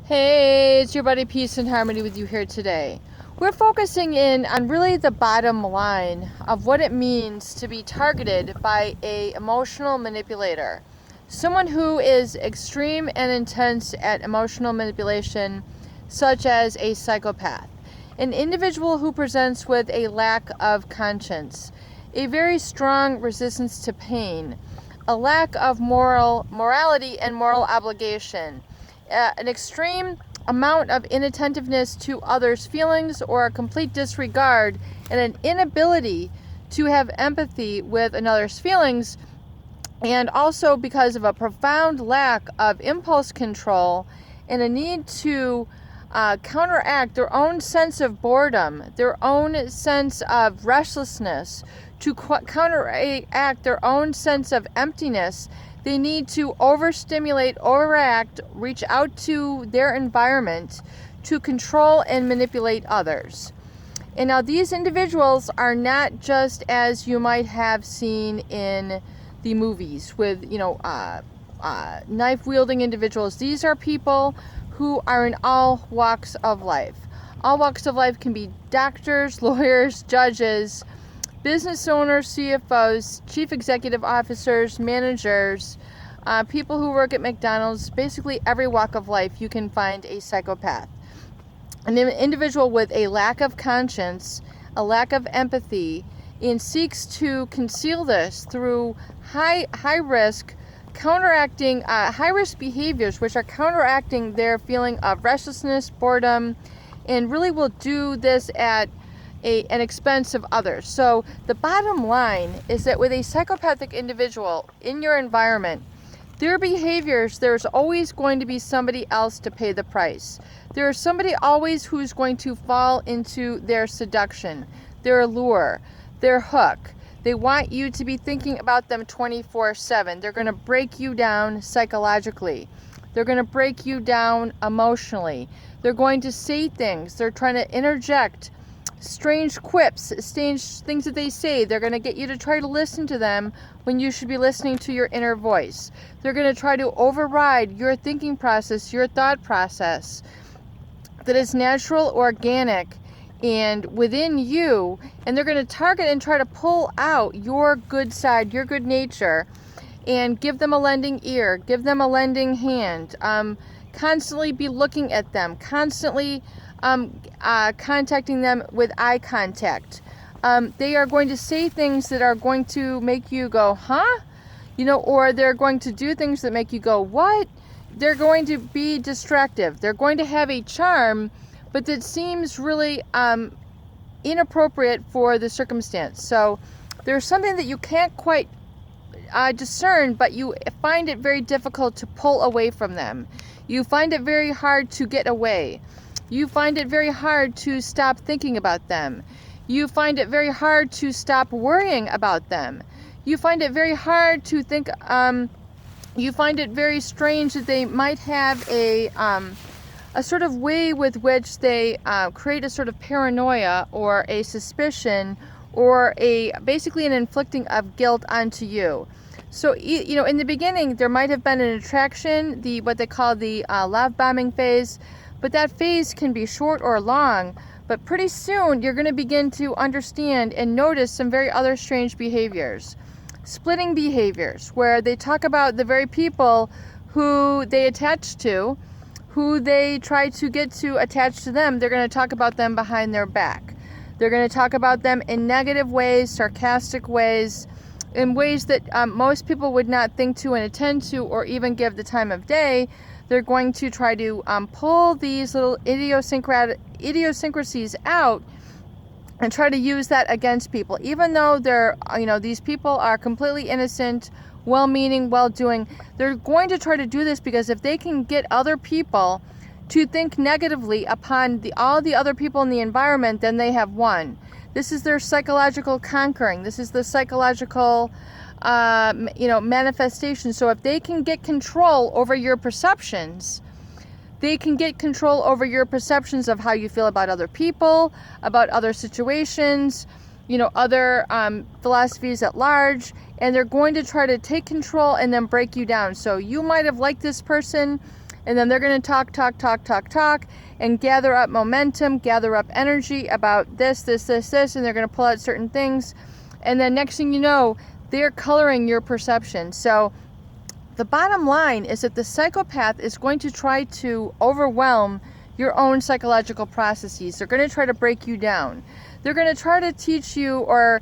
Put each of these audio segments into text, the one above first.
Hey, it's your buddy Peace and Harmony with you here today. We're focusing in on really the bottom line of what it means to be targeted by an emotional manipulator. Someone who is extreme and intense at emotional manipulation, such as a psychopath. An individual who presents with a lack of conscience, a very strong resistance to pain, a lack of morality and moral obligation, an extreme amount of inattentiveness to others' feelings or a complete disregard and an inability to have empathy with another's feelings, and also because of a profound lack of impulse control and a need to counteract their own sense of boredom, their own sense of restlessness, to counteract their own sense of emptiness. They need to overstimulate, overact, reach out to their environment to control and manipulate others. And now these individuals are not just as you might have seen in the movies with, knife-wielding individuals. These are people who are in all walks of life. All walks of life can be doctors, lawyers, judges, business owners, CFOs, chief executive officers, managers, people who work at McDonald's. Basically every walk of life you can find a psychopath. An individual with a lack of conscience, a lack of empathy, and seeks to conceal this through high risk behaviors, which are counteracting their feeling of restlessness, boredom, and really will do this at an expense of others. So the bottom line is that with a psychopathic individual in your environment, their behaviors, there's always going to be somebody else to pay the price. There's somebody always who's going to fall into their seduction, their allure, their hook. They want you to be thinking about them 24/7. They're going to break you down psychologically. They're going to break you down emotionally. They're going to say things. They're trying to interject strange quips, strange things that they say. They're going to get you to try to listen to them when you should be listening to your inner voice. They're going to try to override your thinking process, your thought process that is natural, organic, and within you, and they're going to target and try to pull out your good side, your good nature, and give them a lending ear, give them a lending hand, constantly be looking at them, constantly contacting them with eye contact. They are going to say things that are going to make you go, huh? Or they're going to do things that make you go, what? They're going to be distractive. They're going to have a charm, but that seems really inappropriate for the circumstance. So there's something that you can't quite discern, but you find it very difficult to pull away from them. You find it very hard to get away. You find it very hard to stop thinking about them. You find it very hard to stop worrying about them. You find it very hard to think, you find it very strange that they might have a sort of way with which they create a sort of paranoia or a suspicion or basically an inflicting of guilt onto you. So, in the beginning, there might have been an attraction, what they call the love bombing phase, but that phase can be short or long. But pretty soon, you're going to begin to understand and notice some very other strange behaviors. Splitting behaviors, where they talk about the very people who they attach to, who they try to get to attach to them. They're going to talk about them behind their back. They're going to talk about them in negative ways, sarcastic ways, in ways that most people would not think to and attend to or even give the time of day. They're going to try to pull these little idiosyncrasies out and try to use that against people, even though these people are completely innocent, well-meaning, well-doing. They're going to try to do this because if they can get other people to think negatively upon all the other people in the environment, then they have won. This is their psychological conquering. This is the psychological manifestation. So if they can get control over your perceptions, they can get control over your perceptions of how you feel about other people, about other situations, other philosophies at large, and they're going to try to take control and then break you down. So you might have liked this person and then they're going to talk, and gather up momentum, gather up energy about this, and they're going to pull out certain things, and then next thing you know, they're coloring your perception. So the bottom line is that the psychopath is going to try to overwhelm your own psychological processes. They're going to try to break you down. They're going to try to teach you or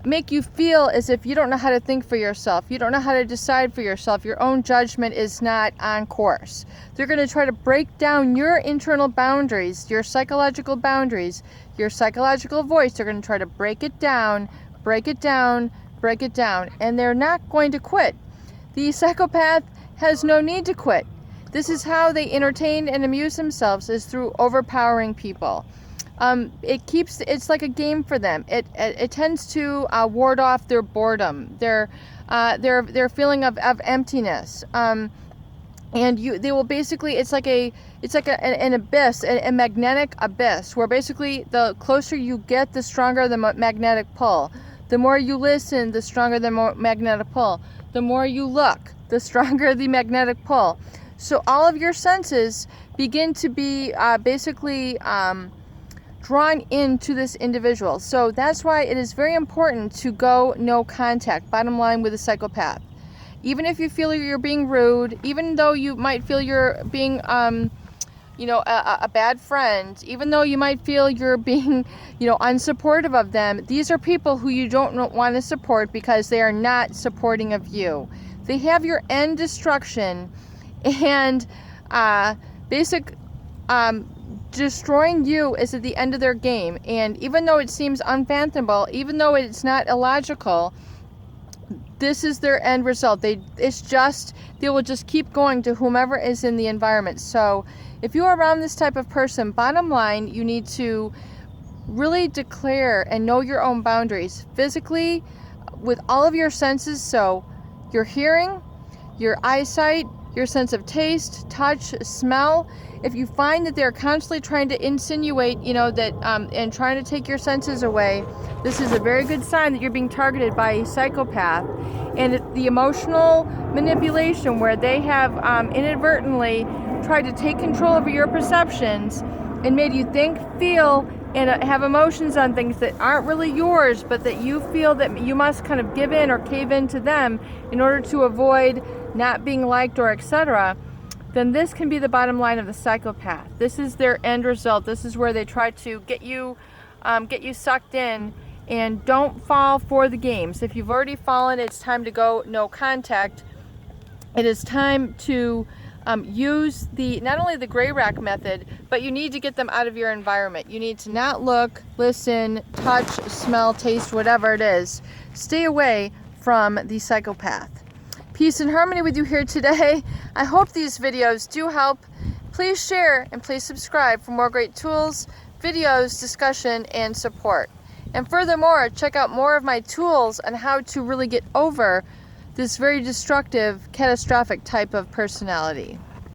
make you feel as if you don't know how to think for yourself. You don't know how to decide for yourself. Your own judgment is not on course. They're going to try to break down your internal boundaries, your psychological boundaries, your psychological voice. They're going to try to break it down, and they're not going to quit. The psychopath has no need to quit. This is how they entertain and amuse themselves, is through overpowering people. It's like a game for them. It tends to ward off their boredom, their feeling of emptiness. They will basically, it's like an abyss, a magnetic abyss, where basically the closer you get, the stronger the magnetic pull. The more you listen, the stronger the magnetic pull. The more you look, the stronger the magnetic pull. So all of your senses begin to be basically drawn into this individual. So that's why it is very important to go no contact, bottom line, with a psychopath. Even if you feel you're being rude, even though you might feel you're being a bad friend, even though you might feel you're being unsupportive of them, these are people who you don't want to support because they are not supporting of you. They have your end destruction and destroying you is at the end of their game. And even though it seems unfathomable, even though it's not illogical, this is their end result. They will just keep going to whomever is in the environment. So if you are around this type of person, bottom line, you need to really declare and know your own boundaries physically with all of your senses. So your hearing, your eyesight, your sense of taste, touch, smell. If you find that they're constantly trying to insinuate, and trying to take your senses away, this is a very good sign that you're being targeted by a psychopath. And the emotional manipulation, where they have inadvertently tried to take control over your perceptions and made you think, feel, and have emotions on things that aren't really yours, but that you feel that you must kind of give in or cave into them in order to avoid not being liked or etc., then this can be the bottom line of the psychopath. This is their end result. This is where they try to get you sucked in. And don't fall for the games. If you've already fallen, it's time to go no contact. It is time to use not only the gray rack method, but you need to get them out of your environment. You need to not look, listen, touch, smell, taste, whatever it is. Stay away from the psychopath. Peace and harmony with you here today. I hope these videos do help. Please share and please subscribe for more great tools, videos, discussion, and support. And furthermore, check out more of my tools on how to really get over this very destructive, catastrophic type of personality.